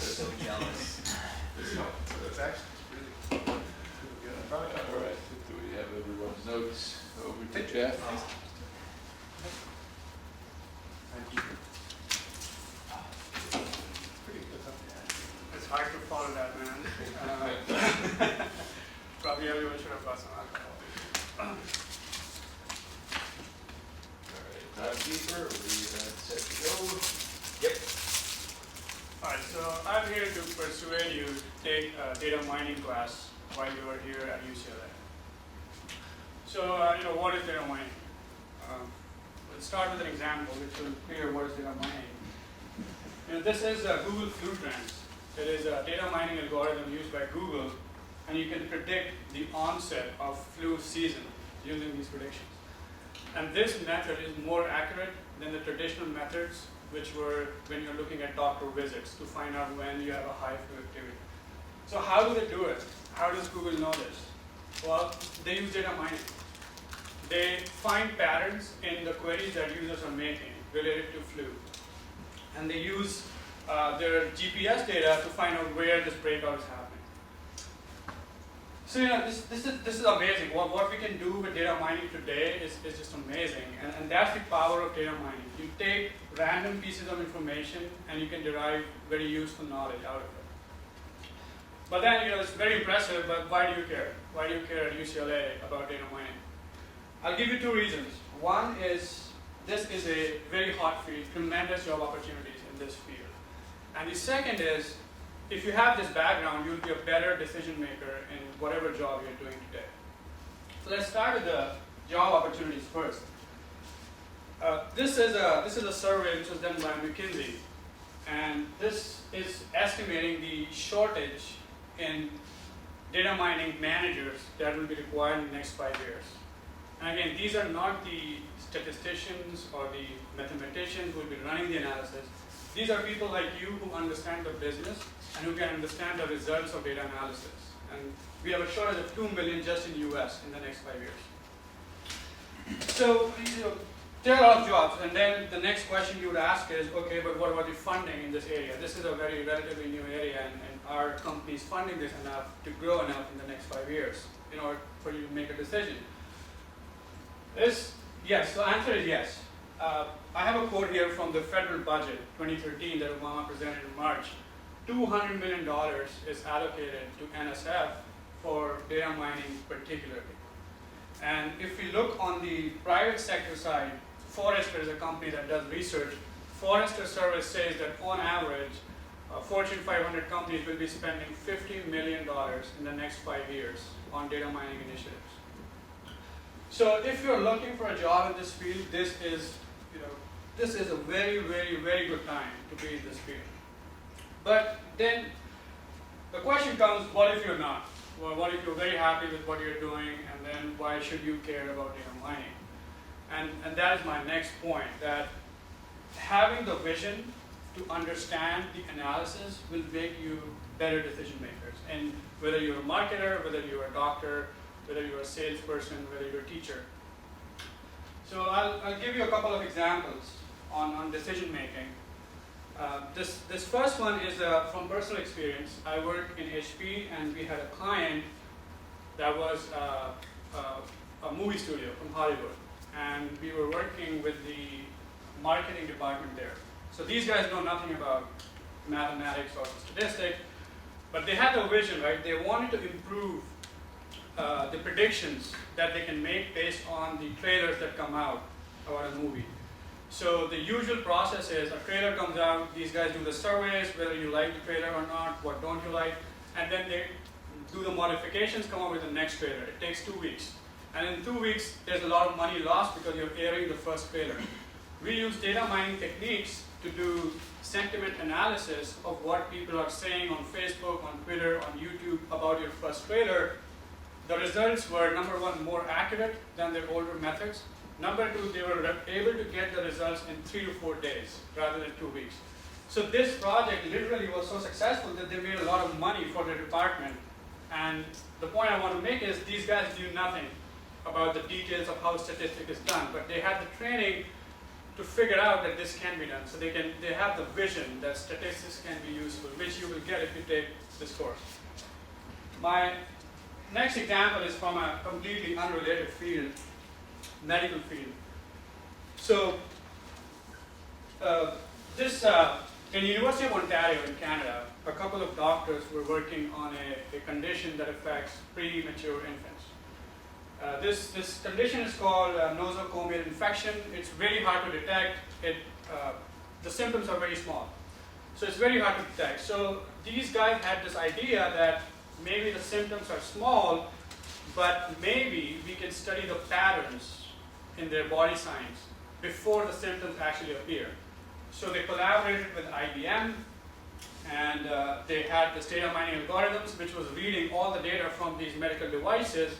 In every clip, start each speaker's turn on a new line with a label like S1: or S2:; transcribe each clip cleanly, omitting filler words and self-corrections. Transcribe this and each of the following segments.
S1: so jealous.
S2: That's actually really good.
S3: All right, do we have everyone's notes? Over to Jeff.
S2: Thank you. Pretty good, huh?
S4: It's hard to follow that, man. Probably everyone should have got some alcohol.
S3: All right, timekeeper, are we set to go?
S1: Yep.
S4: Alright, so I'm here to persuade you to take a data mining class while you are here at UCLA. So, what is data mining? Let's start with an example which will clear what is data mining. This is Google Flu Trends. It is a data mining algorithm used by Google, and you can predict the onset of flu season using these predictions. And this method is more accurate than the traditional methods, which were when you're looking at doctor visits to find out when you have a high flu activity. So how do they do it? How does Google know this? Well, they use data mining. They find patterns in the queries that users are making related to flu. And they use their GPS data to find out where this breakout is happening. So this is amazing. What we can do with data mining today is just amazing. And that's the power of data mining. You take random pieces of information and you can derive very useful knowledge out of it. But then, it's very impressive, but why do you care? Why do you care at UCLA about data mining? I'll give you two reasons. One is, this is a very hot field, tremendous job opportunities in this field. And the second is, if you have this background, you'll be a better decision maker in whatever job you're doing today. So let's start with the job opportunities first. This is a survey which was done by McKinsey, and this is estimating the shortage in data mining managers that will be required in the next 5 years. And again, these are not the statisticians or the mathematicians who will be running the analysis. These are people like you who understand the business and who can understand the results of data analysis. And we have a shortage of 2 million just in the US in the next 5 years. So, there are a lot of jobs, and then the next question you would ask is, okay, but what about the funding in this area? This is a very relatively new area, and our company is funding this enough to grow enough in the next 5 years in order for you to make a decision. Yes, the answer is yes. I have a quote here from the federal budget, 2013, that Obama presented in March. $200 million is allocated to NSF for data mining particularly. And if we look on the private sector side, Forrester is a company that does research. Forrester survey says that on average, Fortune 500 companies will be spending $50 million in the next 5 years on data mining initiatives. So if you're looking for a job in this field, this is a very, very, very good time to be in this field. But then the question comes, what if you're not? Well, what if you're very happy with what you're doing, and then why should you care about data mining? And that is my next point, that having the vision to understand the analysis will make you better decision makers. And whether you're a marketer, whether you're a doctor, whether you're a salesperson, whether you're a teacher. So I'll give you a couple of examples on decision making. This first one is from personal experience. I worked in HP, and we had a client that was a movie studio from Hollywood, and we were working with the marketing department there. So these guys know nothing about mathematics or statistics, but they had the vision, right? They wanted to improve the predictions that they can make based on the trailers that come out about a movie. So the usual process is a trailer comes out, these guys do the surveys, whether you like the trailer or not, what don't you like, and then they do the modifications, come up with the next trailer. It takes 2 weeks. And in 2 weeks, there's a lot of money lost because you're airing the first trailer. We use data mining techniques to do sentiment analysis of what people are saying on Facebook, on Twitter, on YouTube about your first trailer. The results were, number one, more accurate than their older methods. Number two, they were able to get the results in 3 to 4 days rather than 2 weeks. So this project literally was so successful that they made a lot of money for their department. And the point I want to make is these guys knew nothing about the details of how statistics is done, but they had the training to figure out that this can be done. So they have the vision that statistics can be useful, which you will get if you take this course. My next example is from a completely unrelated field, medical field. So in University of Ontario in Canada, a couple of doctors were working on a condition that affects premature infants. This condition is called nosocomial infection. It's really hard to detect. The symptoms are very small. So it's very hard to detect. So these guys had this idea that maybe the symptoms are small, but maybe we can study the patterns in their body signs before the symptoms actually appear. So they collaborated with IBM, and they had this data mining algorithms, which was reading all the data from these medical devices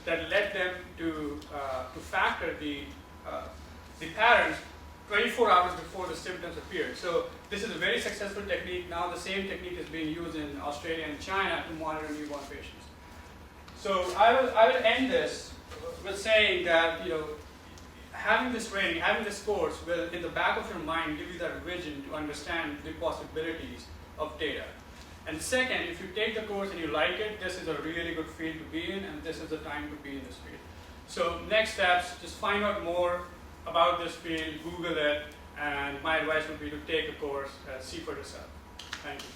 S4: that led them to factor the patterns 24 hours before the symptoms appeared. So this is a very successful technique. Now the same technique is being used in Australia and China to monitor newborn patients. So I will end this with saying that having this training, having this course will, in the back of your mind, give you that vision to understand the possibilities of data. And second, if you take the course and you like it, this is a really good field to be in, and this is the time to be in this field. So next steps, just find out more about this field, Google it, and my advice would be to take a course, see for yourself. Thank you.